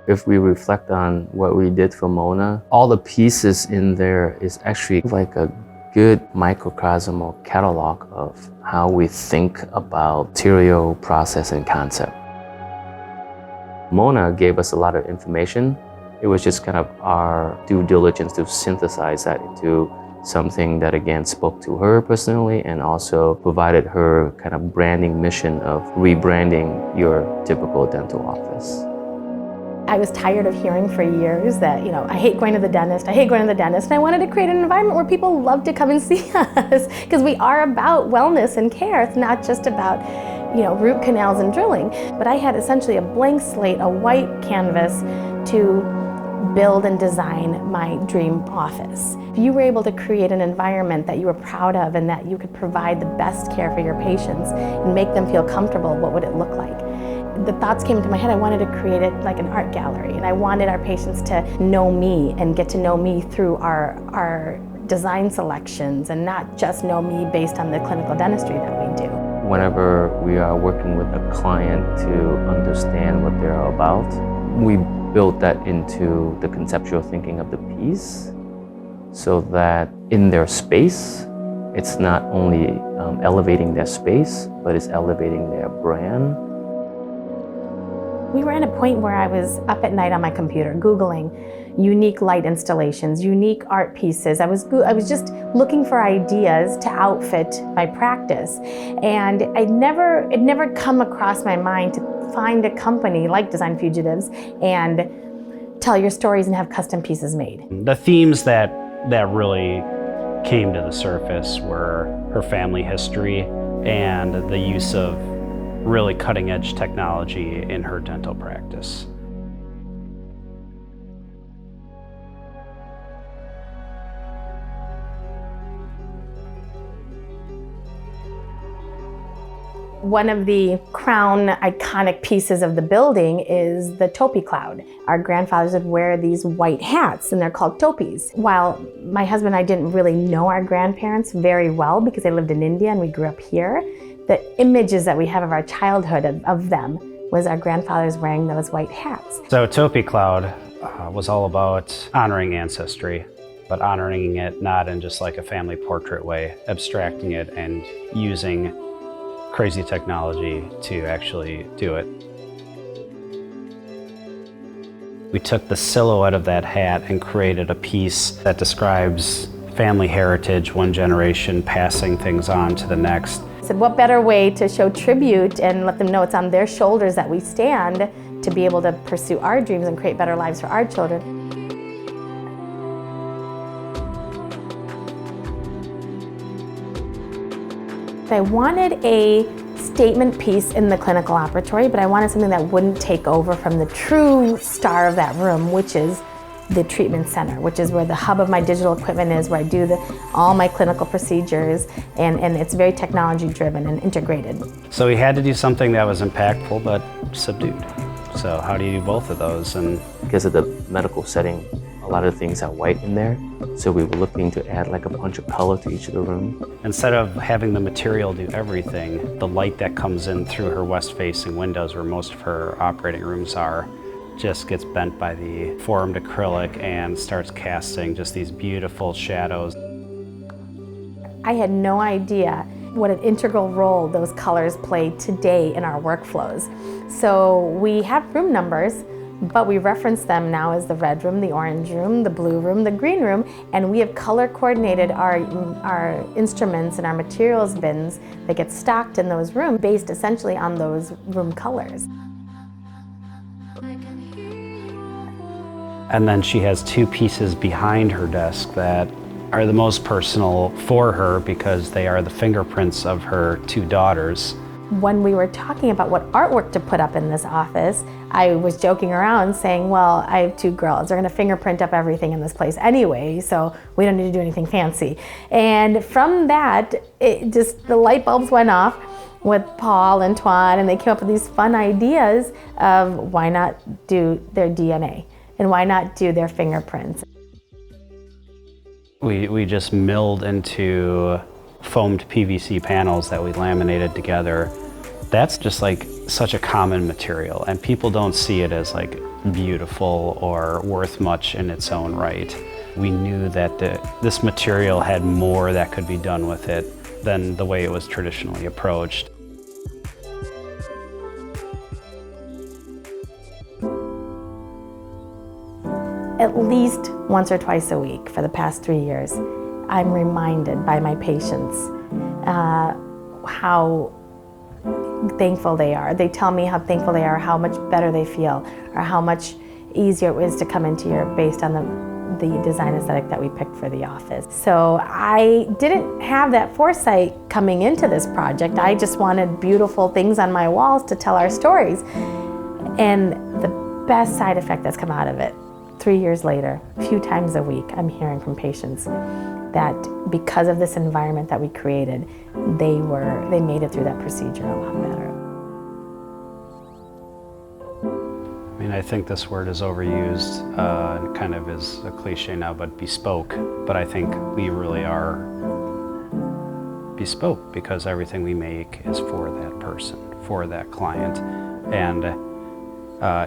If we reflect on what we did for Mona, all the pieces in there is actually like a good microcosm or catalog of how we think about material, process, and concept. Mona gave us a lot of information. It was just kind of our due diligence to synthesize that into something that again spoke to her personally and also provided her kind of branding mission of rebranding your typical dental office. I was tired of hearing for years that, I hate going to the dentist, and I wanted to create an environment where people love to come and see us because we are about wellness and care. It's not just about, root canals and drilling. But I had essentially a blank slate, a white canvas to build and design my dream office. If you were able to create an environment that you were proud of and that you could provide the best care for your patients and make them feel comfortable, what would it look like? The thoughts came into my head. I wanted to create it like an art gallery, and I wanted our patients to know me and get to know me through our design selections and not just know me based on the clinical dentistry that we do. Whenever we are working with a client to understand what they're about, we built that into the conceptual thinking of the piece so that in their space, it's not only elevating their space, but it's elevating their brand. We were at a point where I was up at night on my computer Googling unique light installations, unique art pieces. I was just looking for ideas to outfit my practice. And it never come across my mind to find a company like Design Fugitives and tell your stories and have custom pieces made. The themes that really came to the surface were her family history and the use of really cutting-edge technology in her dental practice. One of the crown iconic pieces of the building is the topi cloud. Our grandfathers would wear these white hats and they're called topis. While my husband and I didn't really know our grandparents very well because they lived in India and we grew up here, the images that we have of our childhood of them was our grandfathers wearing those white hats. So Topi Cloud was all about honoring ancestry, but honoring it not in just like a family portrait way, abstracting it and using crazy technology to actually do it. We took the silhouette of that hat and created a piece that describes family heritage, one generation passing things on to the next. I said, what better way to show tribute and let them know it's on their shoulders that we stand to be able to pursue our dreams and create better lives for our children. I wanted a statement piece in the clinical operatory, but I wanted something that wouldn't take over from the true star of that room, which is the treatment center, which is where the hub of my digital equipment is, where I do all my clinical procedures, and it's very technology driven and integrated. So we had to do something that was impactful but subdued. So how do you do both of those? And because of the medical setting, a lot of things are white in there. So we were looking to add like a punch of color to each of the room. instead of having the material do everything, the light that comes in through her west-facing windows where most of her operating rooms are just gets bent by the formed acrylic and starts casting just these beautiful shadows. I had no idea what an integral role those colors play today in our workflows. So we have room numbers, but we reference them now as the red room, the orange room, the blue room, the green room, and we have color coordinated our instruments and our materials bins that get stocked in those rooms based essentially on those room colors. And then she has two pieces behind her desk that are the most personal for her because they are the fingerprints of her two daughters. When we were talking about what artwork to put up in this office, I was joking around saying, well, I have two girls. They're gonna fingerprint up everything in this place anyway, so we don't need to do anything fancy. And from that, the light bulbs went off with Paul and Tuan, and they came up with these fun ideas of why not do their DNA and why not do their fingerprints. We just milled into foamed PVC panels that we laminated together That's just like such a common material, and people don't see it as like beautiful or worth much in its own right. We knew that this material had more that could be done with it than the way it was traditionally approached. At least once or twice a week for the past 3 years, I'm reminded by my patients how thankful they are. They tell me how thankful they are, how much better they feel, or how much easier it is to come into here based on the design aesthetic that we picked for the office. So I didn't have that foresight coming into this project. I just wanted beautiful things on my walls to tell our stories. And the best side effect that's come out of it, 3 years later, a few times a week, I'm hearing from patients that because of this environment that we created, they made it through that procedure a lot better. I mean, I think this word is overused, and kind of is a cliche now, but bespoke. But I think we really are bespoke because everything we make is for that person, for that client, and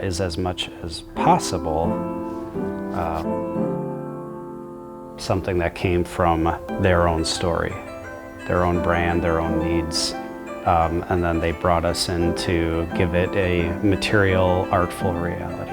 is as much as possible something that came from their own story, their own brand, their own needs. And then they brought us in to give it a material, artful reality.